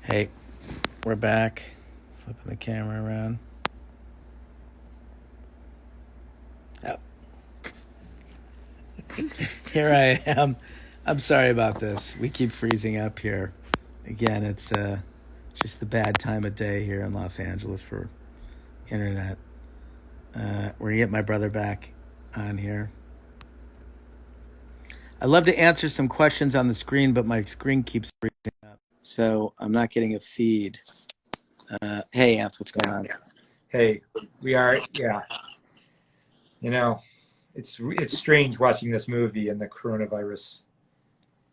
Hey, we're back. Flipping the camera around. Oh, here I am. I'm sorry about this. We keep freezing up here. Again, it's just the bad time of day here in Los Angeles for internet. We're gonna get my brother back on here. I'd love to answer some questions on the screen, but my screen keeps freezing up, so I'm not getting a feed. Hey, Anth, what's going on? Hey, we are, yeah, you know, it's strange watching this movie in the coronavirus,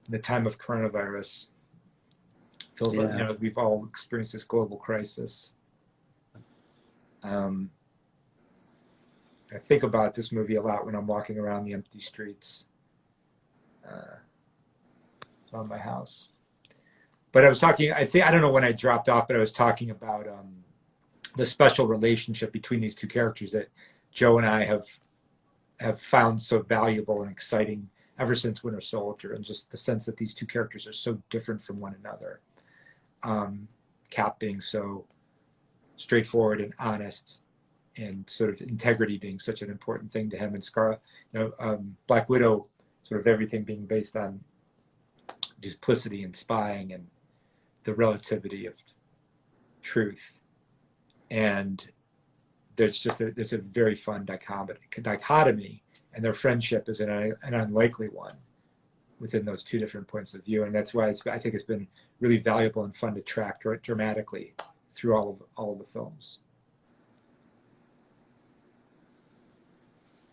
in the time of coronavirus. Feels like, Yeah, we've all experienced this global crisis. Um, I think about this movie a lot when I'm walking around the empty streets uh, around my house. But I was talking, I don't know when I dropped off, but I was talking about the special relationship between these two characters that Joe and I have found so valuable and exciting ever since Winter Soldier, and just the sense that these two characters are so different from one another. Um, Cap being so straightforward and honest, and sort of integrity being such an important thing to him, and Black Widow, sort of everything being based on duplicity and spying and the relativity of truth. And there's a very fun dichotomy, and their friendship is an unlikely one within those two different points of view, and that's why I think it's been really valuable and fun to track dramatically through all of the films.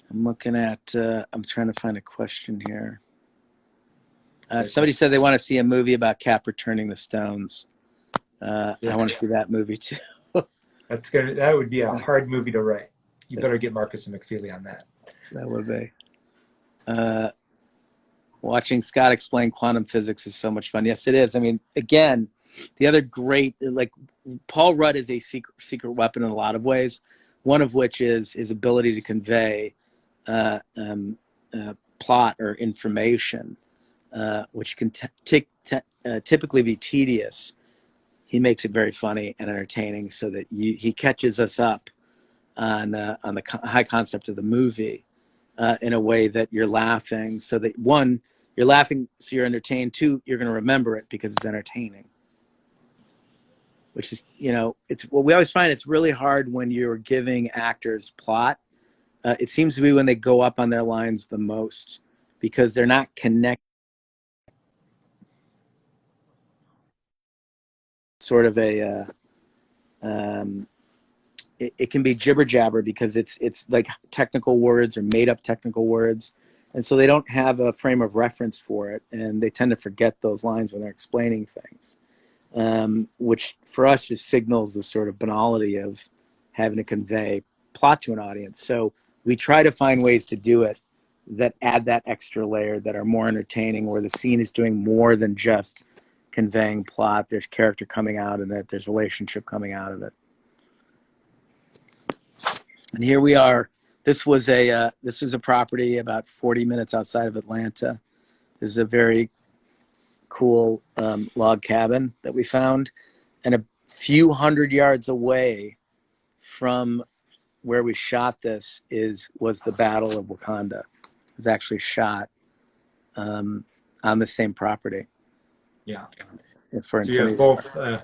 I'm looking at. I'm trying to find a question here. Great Somebody question. said they want to see a movie about Cap returning the stones. I want to Yes, see that movie too. that would be a hard movie to write. You better get Marcus and McFeely on that. That would be. Uh, Watching Scott explain quantum physics is so much fun. Yes, it is. I mean, again, the other great, like Paul Rudd is a secret weapon in a lot of ways. One of which is his ability to convey uh, um, plot or information, which can typically be tedious. He makes it very funny and entertaining, so that he catches us up on the high concept of the movie in a way that you're laughing. So that one, you're laughing, so you're entertained. Two, you're going to remember it because it's entertaining. Which is, it's what we always find. It's really hard when you're giving actors plot. It seems to be when they go up on their lines the most because they're not connected. Sort of um, it can be jibber jabber because it's like technical words or made up technical words, and so they don't have a frame of reference for it, and they tend to forget those lines when they're explaining things, which for us just signals the sort of banality of having to convey plot to an audience. So we try to find ways to do it that add that extra layer, that are more entertaining, where the scene is doing more than just conveying plot. There's character coming out of it. There's relationship coming out of it. And here we are. This was a property about 40 minutes outside of Atlanta. This is a very cool log cabin that we found, and a few hundred yards away from where we shot this was the Battle of Wakanda. It was actually shot on the same property Yeah. for So you have Infinity War. both.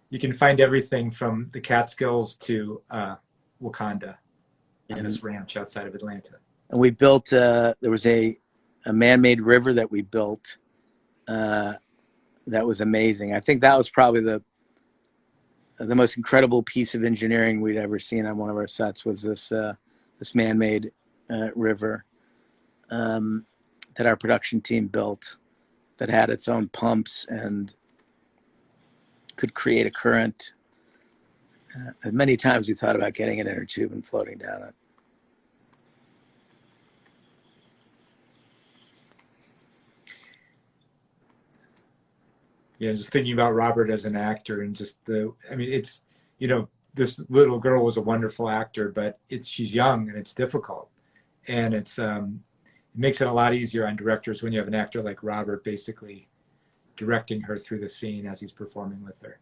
You can find everything from the Catskills to Wakanda on And, this ranch outside of Atlanta. and we built. There was a man-made river that we built. Uh, that was amazing. I think that was probably the most incredible piece of engineering we'd ever seen on one of our sets. Was this man-made river that our production team built, that had its own pumps and could create a current. Many times we thought about getting an inner tube and floating down it. Yeah, just thinking about Robert as an actor, and just I mean, this little girl was a wonderful actor, but she's young and it's difficult. And it makes it a lot easier on directors when you have an actor like Robert basically directing her through the scene as he's performing with her.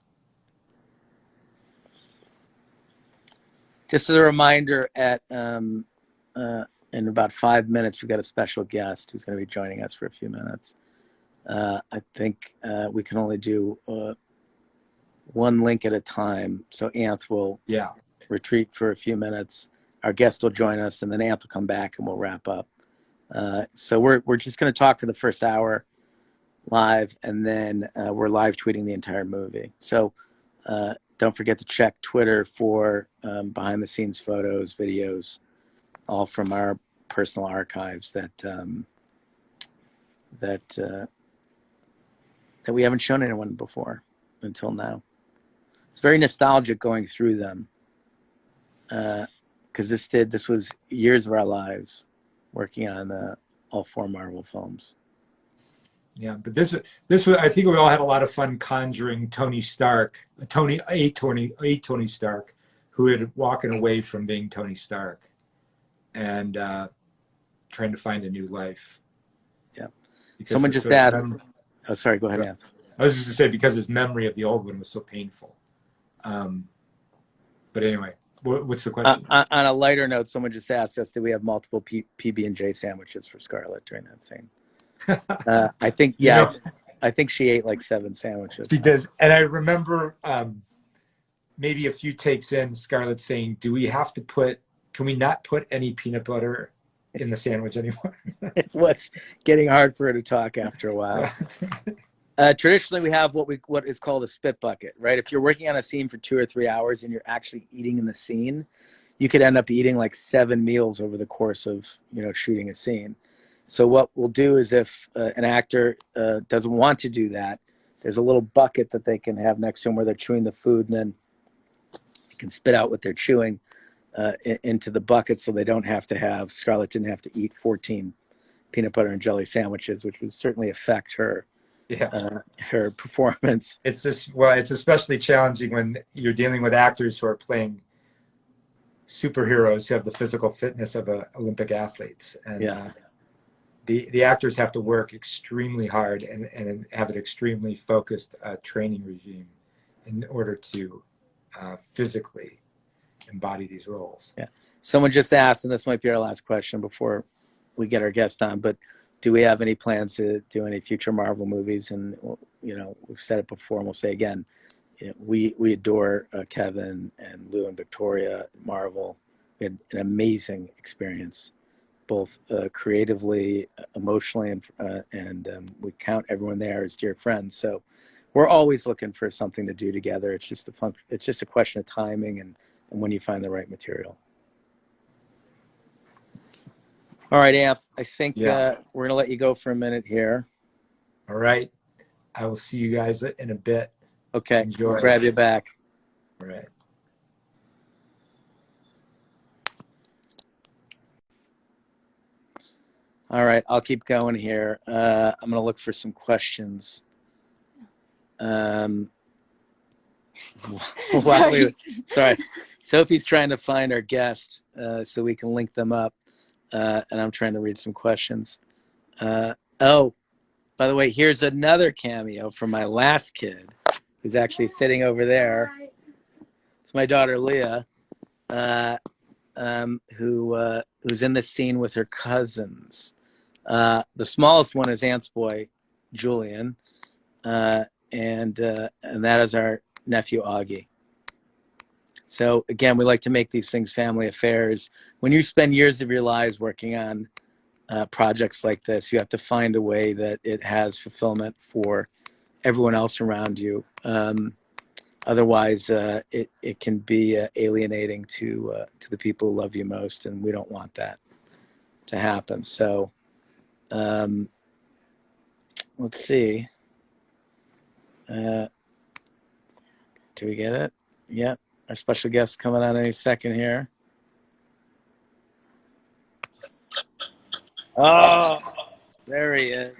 Just as a reminder, in about 5 minutes, we've got a special guest who's going to be joining us for a few minutes. I think we can only do one link at a time. So Anth will retreat for a few minutes. Our guest will join us, and then Anth will come back, and we'll wrap up. So we're just going to talk for the first hour live, and then we're live tweeting the entire movie. So don't forget to check Twitter for behind the scenes photos, videos, all from our personal archives that we haven't shown anyone before until now. It's very nostalgic going through them because this was years of our lives working on all 4 Marvel films. Yeah, but this was, I think we all had a lot of fun conjuring Tony Stark, Tony Stark, who had walking away from being Tony Stark and trying to find a new life. Yeah. Someone just asked. Oh, sorry. Go ahead, Anth. I was just going to say, because his memory of the old one was so painful. But anyway, what's the question? On a lighter note, someone just asked us, did we have multiple PB&J sandwiches for Scarlett during that scene? I think, yeah, I think she ate like 7 sandwiches. She does. And I remember maybe a few takes in, Scarlett saying, can we not put any peanut butter in the sandwich anymore? It was getting hard for her to talk after a while. Traditionally, we have what is called a spit bucket, right? If you're working on a scene for 2 or 3 hours and you're actually eating in the scene, you could end up eating like 7 meals over the course of, shooting a scene. So what we'll do is if an actor doesn't want to do that, there's a little bucket that they can have next to them where they're chewing the food, and then you can spit out what they're chewing into the bucket, so they don't have to have, Scarlett didn't have to eat 14 peanut butter and jelly sandwiches, which would certainly affect her performance. It's especially challenging when you're dealing with actors who are playing superheroes who have the physical fitness of Olympic athletes, and the actors have to work extremely hard and have an extremely focused training regime in order to physically embody these roles. Yeah. Someone just asked, and this might be our last question before we get our guest on, but do we have any plans to do any future Marvel movies? And, we've said it before and we'll say again, we adore Kevin and Lou and Victoria at Marvel. We had an amazing experience, both creatively, emotionally, and we count everyone there as dear friends. So we're always looking for something to do together. It's just a question of timing and when you find the right material. All right, Anth, I think we're going to let you go for a minute here. All right. I will see you guys in a bit. Okay. Enjoy. We'll grab you back. All right. All right. I'll keep going here. I'm going to look for some questions. Sorry. Sophie's trying to find our guest so we can link them up. And I'm trying to read some questions. By the way, here's another cameo from my last kid, who's actually sitting over there. It's my daughter Leah, who's in the scene with her cousins. The smallest one is Aunt's boy, Julian, and that is our nephew Augie. So again, we like to make these things family affairs. When you spend years of your lives working on projects like this, you have to find a way that it has fulfillment for everyone else around you. Otherwise, it can be alienating to the people who love you most, and we don't want that to happen. So let's see. Do we get it? Yep. Our special guest coming on any second here. Oh, there he is.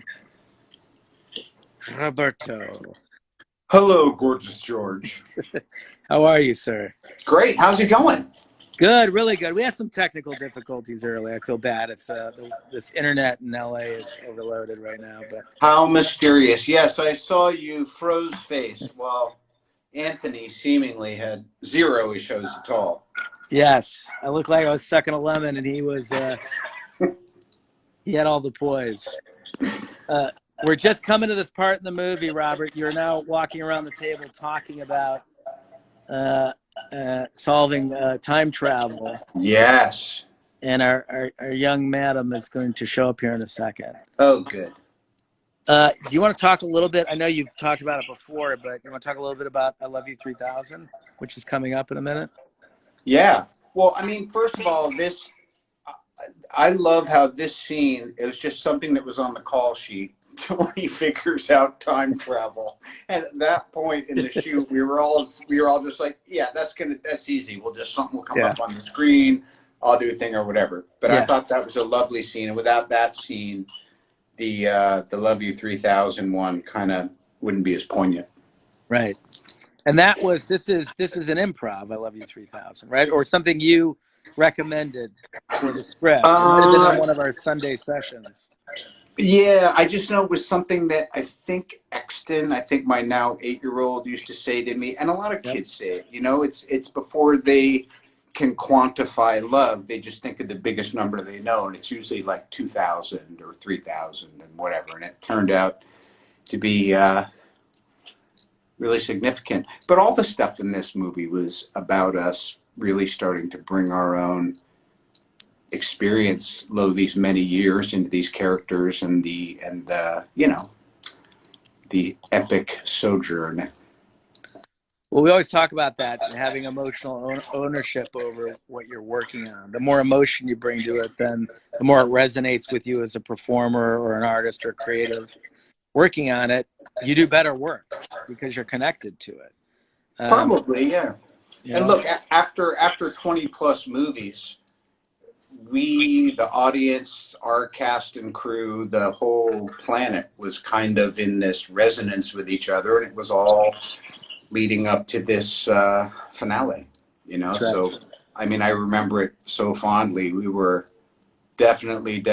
Roberto. Hello, gorgeous George. How are you, sir? Great. How's it going? Good, really good. We had some technical difficulties earlier. I feel bad. It's this internet in LA is overloaded right now. But how mysterious. Yes, I saw you froze face while Anthony seemingly had zero issues at all. Yes, I looked like I was sucking a lemon, and he was. He had all the poise. We're just coming to this part in the movie, Robert. You're now walking around the table talking about solving time travel, Yes. and our young madam is going to show up here in a second. Oh, good. Do you want to talk a little bit? I know you've talked about it before, but you want to talk a little bit about I Love You 3000, which is coming up in a minute? Yeah. Well, I mean, first of all, I love how this scene, it was just something that was on the call sheet when he figures out time travel. And at that point in the shoot, we were all just like, yeah, that's easy. Something will come Yeah. up on the screen. I'll do a thing or whatever. But I Yeah. thought that was a lovely scene. And without that scene, the Love You 3000 one kind of wouldn't be as poignant. Right. And this is an improv, I Love You 3000, right? Or something you recommended for the script. It might have been in one of our Sunday sessions. Yeah, I just know it was something that I think my now 8-year-old used to say to me, and a lot of Yep. kids say it. It's before they can quantify love, they just think of the biggest number they know, and it's usually like 2,000 or 3,000 and whatever. And it turned out to be really significant. But all the stuff in this movie was about us really starting to bring our own experience these many years into these characters and the epic sojourn. Well, we always talk about that, having emotional ownership over what you're working on. The more emotion you bring to it, then the more it resonates with you as a performer or an artist or creative working on it. You do better work because you're connected to it. Probably, yeah. You And know? look, after 20 plus movies, the audience, our cast and crew, the whole planet was kind of in this resonance with each other, and it was all leading up to this finale. That's right. So I mean, I remember it so fondly. We were definitely,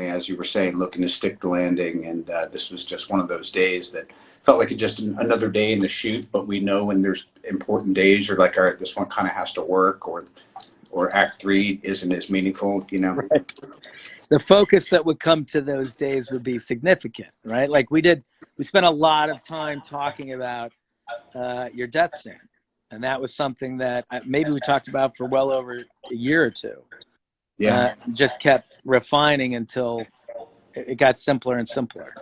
as you were saying, looking to stick the landing, and this was just one of those days that felt like just another day in the shoot. But we know when there's important days, you're like, all right, this one kind of has to work, or Act 3 isn't as meaningful. Right. The focus that would come to those days would be significant, right? Like we spent a lot of time talking about your death scene, and that was something that maybe we talked about for well over a year or two. Yeah. Just kept refining until it got simpler and simpler.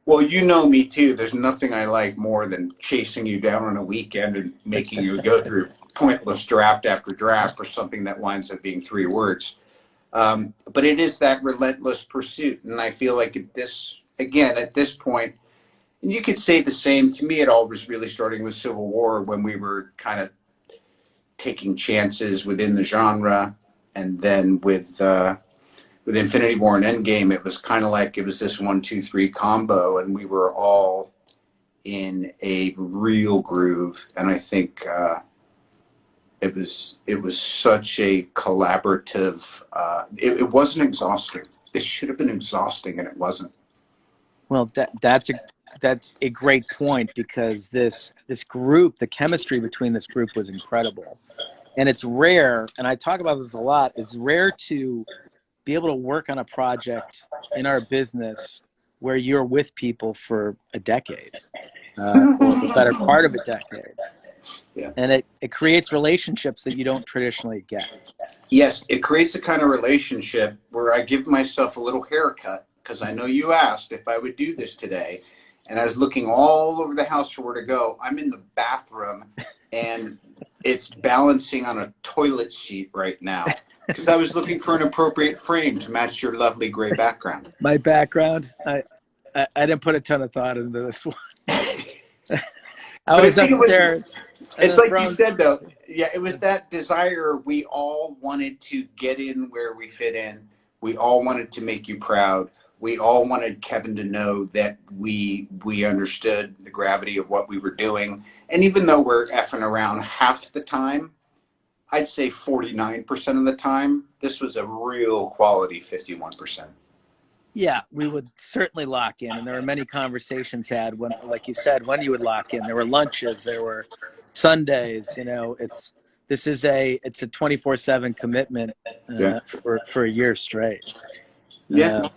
Well, you know me too. There's nothing I like more than chasing you down on a weekend and making you go through pointless draft after draft for something that winds up being 3 words. But it is that relentless pursuit. And I feel like at this point, and you could say the same, to me, it all was really starting with Civil War, when we were kind of taking chances within the genre. And then with Infinity War and Endgame, it was kind of like it was this 1, 2, 3 combo, and we were all in a real groove. And I think it was such a collaborative. It wasn't exhausting. It should have been exhausting, and it wasn't. Well, that's a great point, because this group, the chemistry between this group was incredible, and it's rare. And I talk about this a lot. It's rare to be able to work on a project in our business where you're with people for a decade, or the better part of a decade. Yeah. And it creates relationships that you don't traditionally get. Yes, it creates a kind of relationship where I give myself a little haircut, because I know you asked if I would do this today. And I was looking all over the house for where to go. I'm in the bathroom, and it's balancing on a toilet seat right now, because I was looking for an appropriate frame to match your lovely gray background. My background, I didn't put a ton of thought into this one. I was upstairs. It's like you said, though. Yeah, it was that desire. We all wanted to get in where we fit in. We all wanted to make you proud. We all wanted Kevin to know that we understood the gravity of what we were doing. And even though we're effing around half the time, I'd say 49% of the time, this was a real quality 51%. Yeah, we would certainly lock in. And there were many conversations had when, like you said, when you would lock in. There were lunches, there were Sundays, This is it's a 24/7 commitment Yeah. for a year straight Yeah.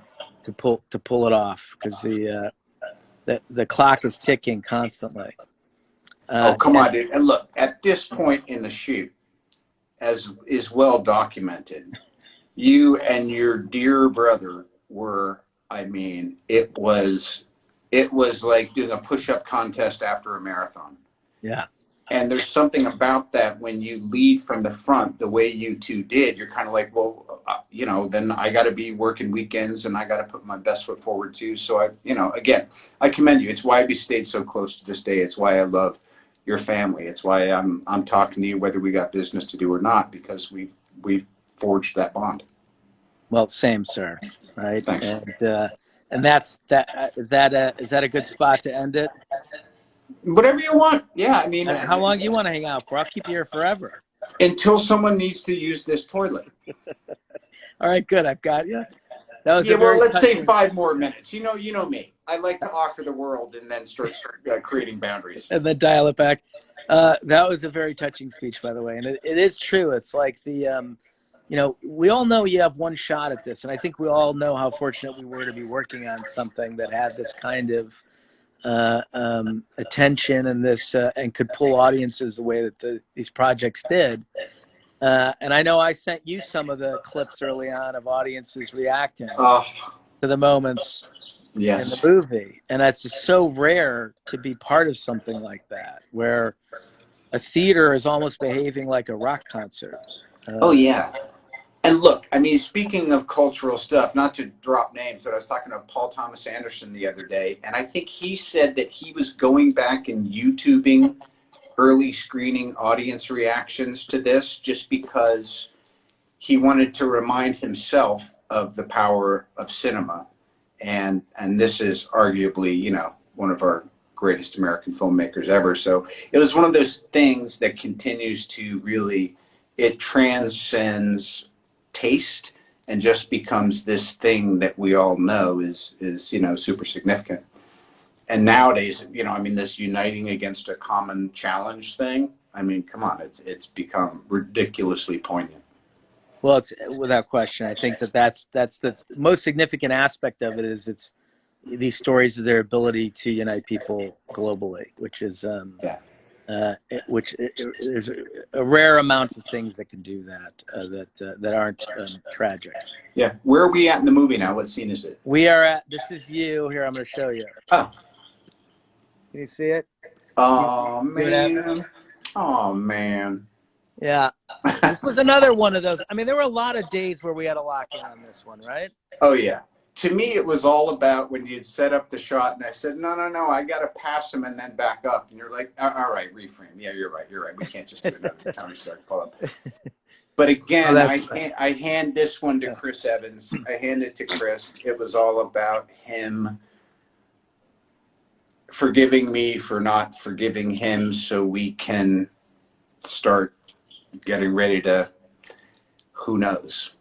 to pull it off, because the clock is ticking constantly. Oh, come And on, dude. And look, at this point in the shoot, as is well documented, you and your dear brother were, I mean, it was like doing a push-up contest after a marathon. yeah, And there's something about that when you lead from the front, the way you two did, you're kind of like, well, you know, then I got to be working weekends and I got to put my best foot forward too. So again, I commend you. It's why we stayed so close to this day. It's why I love your family. It's why I'm talking to you, whether we got business to do or not, because we've forged that bond. well, same, sir. Right. Thanks. And that's that. Is that a good spot to end it? Whatever you want. Yeah. I mean, And how long do you want to hang out for? I'll keep you here forever. until someone needs to use this toilet. All right, good. I've got you. That was Yeah, a well, very let's say touching. 5 more minutes. You know me. I like to offer the world and then start creating boundaries. And then dial it back. That was a very touching speech, by the way. And it is true. It's like we all know you have one shot at this. And I think we all know how fortunate we were to be working on something that had this kind of attention and and could pull audiences the way that these projects did. And I know I sent you some of the clips early on of audiences reacting Oh, to the moments in the yes. movie. And it's just so rare to be part of something like that, where a theater is almost behaving like a rock concert. Oh, yeah. And look, I mean, speaking of cultural stuff, not to drop names, but I was talking to Paul Thomas Anderson the other day, and I think he said that he was going back and YouTubing early screening audience reactions to this just because he wanted to remind himself of the power of cinema. And this is arguably, one of our greatest American filmmakers ever. So it was one of those things that continues to really, it transcends taste and just becomes this thing that we all know is super significant. And nowadays, I mean, this uniting against a common challenge thing, I mean, come on, it's become ridiculously poignant. Well, it's without question. I think that's the most significant aspect of it, is it's these stories of their ability to unite people globally, which is there's a rare amount of things that can do that aren't tragic. Yeah. Where are we at in the movie now? What scene is it? We are at, this is you here. I'm going to show you. Oh. Can you see it? Oh, man. Oh, man. Yeah. This was another one of those. I mean, there were a lot of days where we had to lock in on this one, right? Oh, yeah. To me, it was all about when you'd set up the shot and I said, no, I got to pass him and then back up. And you're like, all right, reframe. Yeah, you're right. We can't just do another Tony Stark pull-up. But again, I hand this one to Chris Evans. I hand it to Chris. It was all about him forgiving me for not forgiving him, so we can start getting ready to, who knows,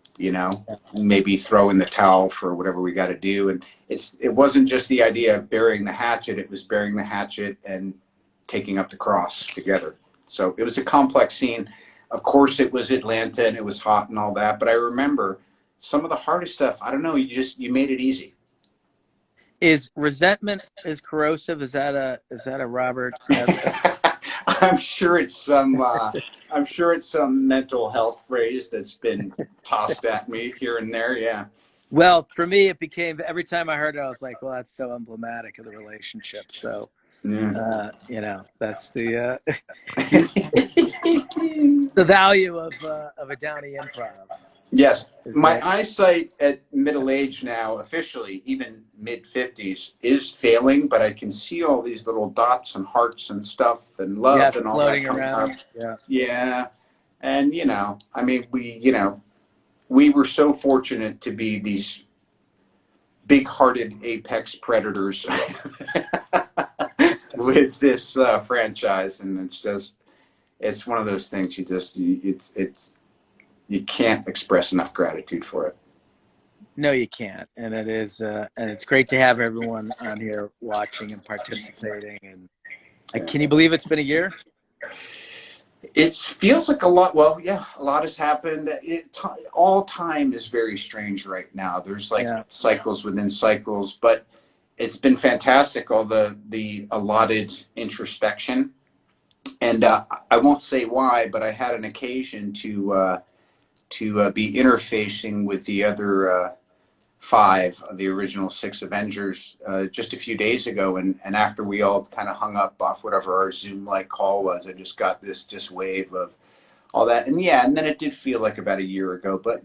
maybe throw in the towel for whatever we got to do. And it wasn't just the idea of burying the hatchet. It was burying the hatchet and taking up the cross together. So it was a complex scene. Of course, it was Atlanta and it was hot and all that. But I remember some of the hardest stuff. I don't know. You made it easy. Is resentment is corrosive? Is that a Robert? I'm sure it's some mental health phrase that's been tossed at me here and there. Yeah. Well, for me, it became, every time I heard it, I was like, well, that's so emblematic of the relationship. So, that's the the value of a Downey improv. Yes. My eyesight at middle age now, officially, even mid-50s, is failing, but I can see all these little dots and hearts and stuff and love and all that coming up. Yeah. Yeah. And, I mean, we were so fortunate to be these big-hearted apex predators with this franchise. And it's one of those things you can't express enough gratitude for it. No, you can't. And it is, and it's great to have everyone on here watching and participating. And can you believe it's been a year? It feels like a lot. Well, yeah, a lot has happened. All time is very strange right now. There's like Yeah. cycles within cycles, but it's been fantastic. All the allotted introspection, and I won't say why, but I had an occasion to be interfacing with the other five of the original six Avengers just a few days ago, and after we all kind of hung up off whatever our Zoom like call was, I just got this just wave of all that. And yeah, and then it did feel like about a year ago, but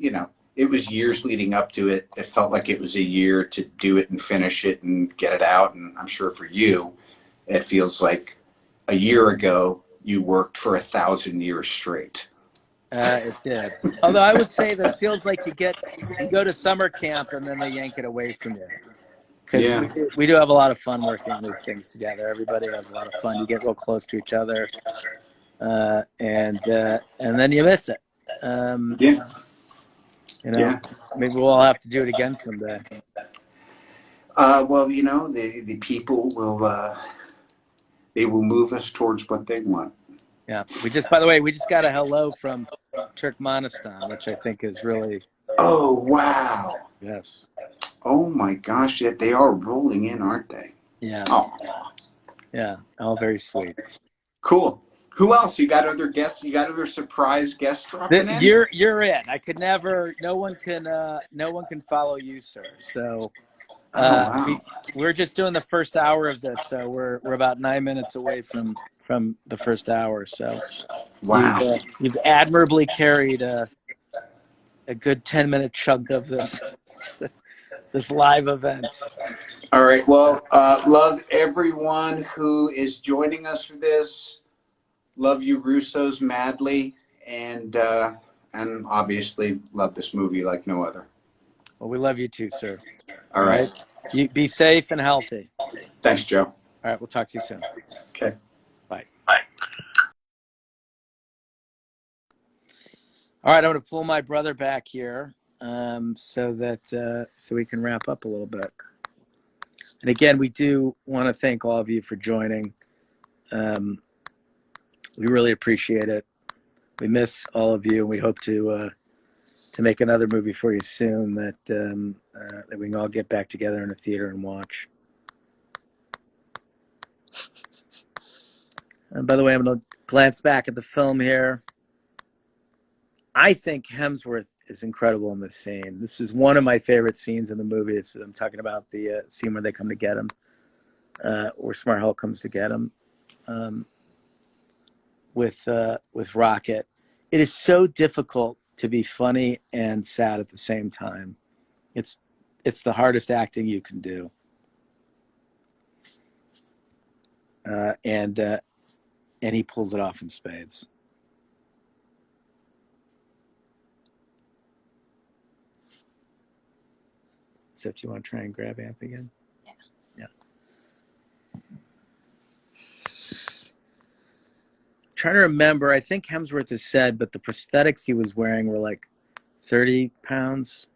it was years leading up to it. It felt like it was a year to do it and finish it and get it out. And I'm sure for you, it feels like a year ago you worked for 1,000 years straight. It did. Although I would say that it feels like you go to summer camp and then they yank it away from you. Because Yeah. we do have a lot of fun working these things together. Everybody has a lot of fun. You get real close to each other, and then you miss it. Yeah. You know, Yeah. maybe we'll have to do it again someday. Well, the people will they will move us towards what they want. Yeah. By the way, we just got a hello from Turkmenistan, which I think is really, Oh wow. yes. Oh my gosh, yeah, they are rolling in, aren't they? Yeah. Oh, Yeah. All very sweet. cool. Who else? You got other guests? You got other surprise guests dropping in? You're it. I could never. No one can follow you, sir. So Oh uh, wow. we we're just doing the first hour of this. So we're about 9 minutes away from the first hour. So Wow. you've admirably carried a good 10-minute chunk of this live event. All right. Well, love everyone who is joining us for this. Love you, Russos, madly, and obviously love this movie like no other. Well, we love you too, sir. All All right. right. You be safe and healthy. Thanks, Joe. All right. We'll talk to you soon. Okay. Bye. Bye. All right. I'm going to pull my brother back here so we can wrap up a little bit. And again, we do want to thank all of you for joining. We really appreciate it. We miss all of you, and we hope to make another movie for you soon that we can all get back together in a theater and watch. And by the way, I'm going to glance back at the film here. I think Hemsworth is incredible in this scene. This is one of my favorite scenes in the movie. I'm talking about the scene where they come to get him, where Smart Hulk comes to get him with Rocket. It is so difficult to be funny and sad at the same time. It's the hardest acting you can do. And he pulls it off in spades. Except you want to try and grab Anthony again? Yeah. Trying to remember, I think Hemsworth has said, but the prosthetics he was wearing were like 30 pounds,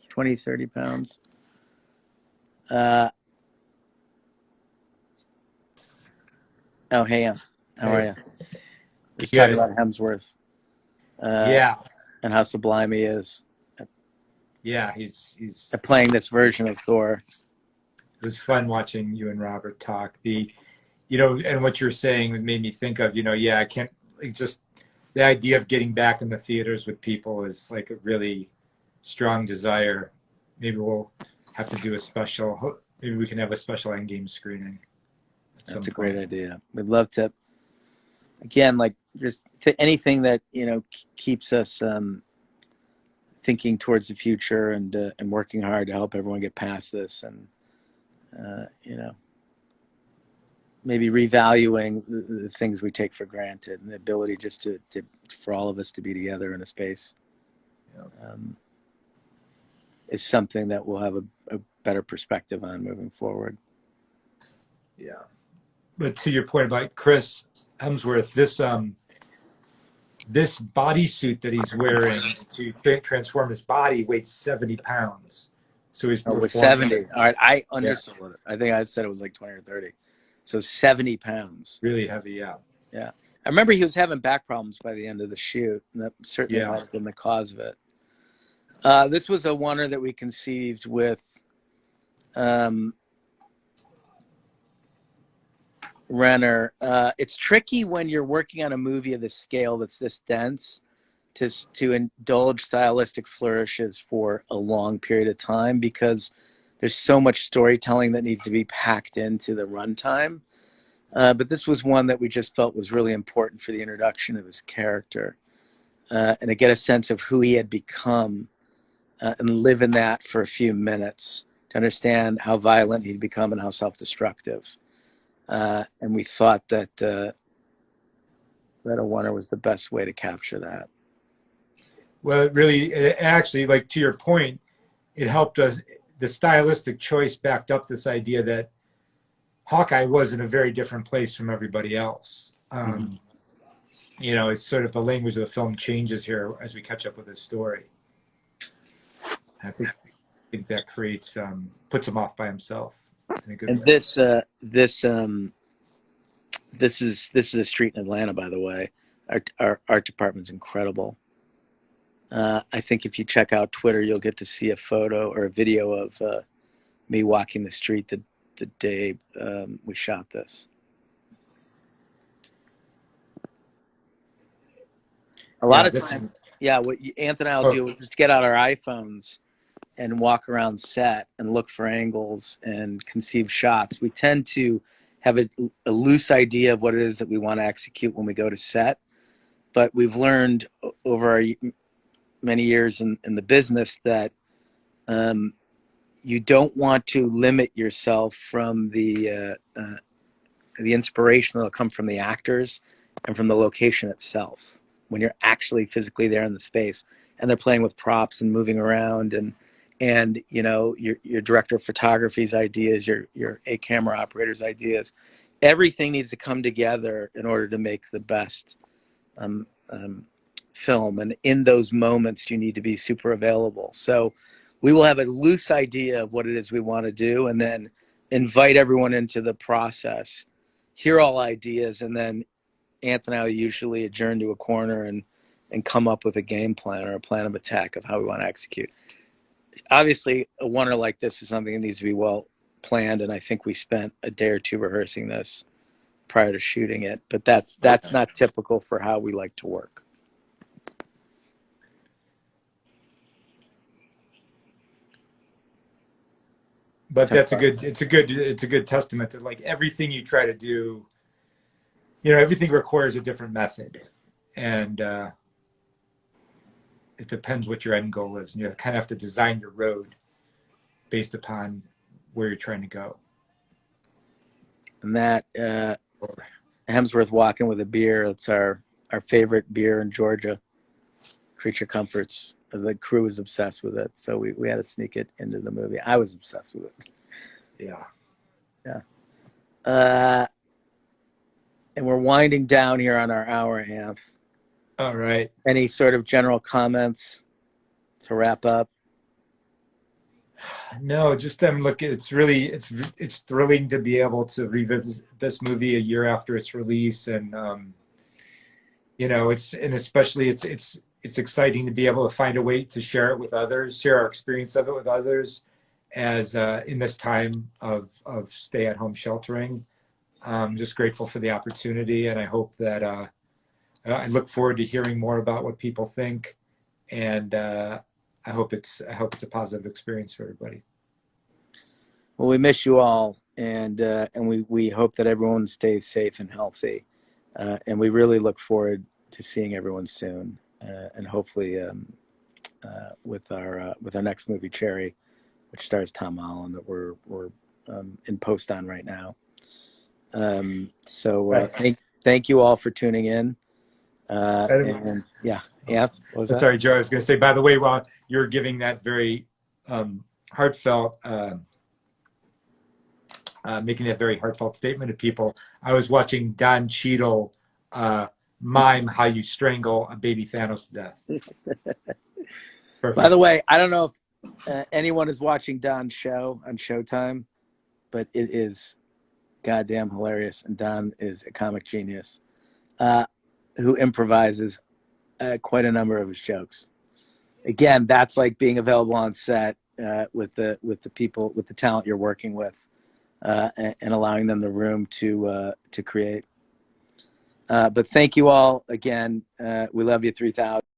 20, 30 pounds. Oh, hey, Anth. How are you? We're just talking about Hemsworth. Yeah. And how sublime he is. Yeah, he's playing this version of Thor. It was fun watching you and Robert talk. And what you're saying made me think of, I can't just the idea of getting back in the theaters with people is like a really strong desire. Maybe we'll have to do maybe we can have a special Endgame screening. That's a great idea. We'd love to, again, like just anything that, keeps us thinking towards the future and working hard to help everyone get past this and, maybe revaluing the things we take for granted and the ability just for all of us to be together in a space is something that we'll have a better perspective on moving forward. Yeah. But to your point about Chris Hemsworth, this bodysuit that he's wearing to transform his body weighs 70 pounds. So he's with 70. All right, I understood it. I think I said it was like 20 or 30. So 70 pounds. Really heavy, yeah. Yeah. I remember he was having back problems by the end of the shoot, and that certainly might Yeah. have been the cause of it. This was a oneer that we conceived with Renner. It's tricky when you're working on a movie of this scale that's this dense to indulge stylistic flourishes for a long period of time, because there's so much storytelling that needs to be packed into the runtime. But this was one that we just felt was really important for the introduction of his character, and to get a sense of who he had become, and live in that for a few minutes to understand how violent he'd become and how self-destructive. And we thought that that a oneer was the best way to capture that. Well, it actually, like to your point, it helped us. The stylistic choice backed up this idea that Hawkeye was in a very different place from everybody else. You know, it's sort of the language of the film changes here as we catch up with his story. I think that creates puts him off by himself in a good And way. this is a street in Atlanta, by the way. Our art department's incredible. I think if you check out Twitter, you'll get to see a photo or a video of me walking the street the day we shot this. A lot of times, what Anthony and I will do is just get out our iPhones and walk around set and look for angles and conceive shots. We tend to have a loose idea of what it is that we want to execute when we go to set, but we've learned over our many years in the business that you don't want to limit yourself from the inspiration that'll come from the actors and from the location itself when you're actually physically there in the space and they're playing with props and moving around, and you know, your director of photography's ideas, your a camera operator's ideas, everything needs to come together in order to make the best film. And in those moments, you need to be super available. So we will have a loose idea of what it is we want to do, and then invite everyone into the process, hear all ideas, and then Anthony and I will usually adjourn to a corner and come up with a game plan or a plan of attack of how we want to execute. Obviously, a oneer like this is something that needs to be well planned, and I think we spent a day or two rehearsing this prior to shooting it. But that's not typical for how we like to work. But it's a good testament to, like, everything you try to do, you know, everything requires a different method, and it depends what your end goal is, and you kind of have to design your road based upon where you're trying to go. And that Hemsworth walking with a beer, it's our favorite beer in Georgia, Creature Comforts. The crew was obsessed with it, so we had to sneak it into the movie. I was obsessed with it. Yeah. And we're winding down here on our hour and a half. All right. Any sort of general comments to wrap up? No, just look. It's thrilling to be able to revisit this movie a year after its release, and you know, especially it's exciting to be able to find a way to share it with others, share our experience of it with others, as in this time of stay-at-home sheltering. I'm just grateful for the opportunity, and I hope that I look forward to hearing more about what people think, and I hope it's a positive experience for everybody. Well, we miss you all, and we hope that everyone stays safe and healthy, and we really look forward to seeing everyone soon, and hopefully with our next movie, Cherry, which stars Tom Holland, that we're in post on right now. So thank you all for tuning in. And yeah, what was that? Sorry, Joe. I was going to say, by the way, while you're giving that very heartfelt, making that very heartfelt statement to people, I was watching Don Cheadle mime how you strangle a baby Thanos to death. Perfect. By the way, I don't know if anyone is watching Don's show on Showtime, but it is goddamn hilarious, and Don is a comic genius. who improvises quite a number of his jokes. Again, that's like being available on set with the people, with the talent you're working with, and allowing them the room to create. But thank you all again. We love you 3000.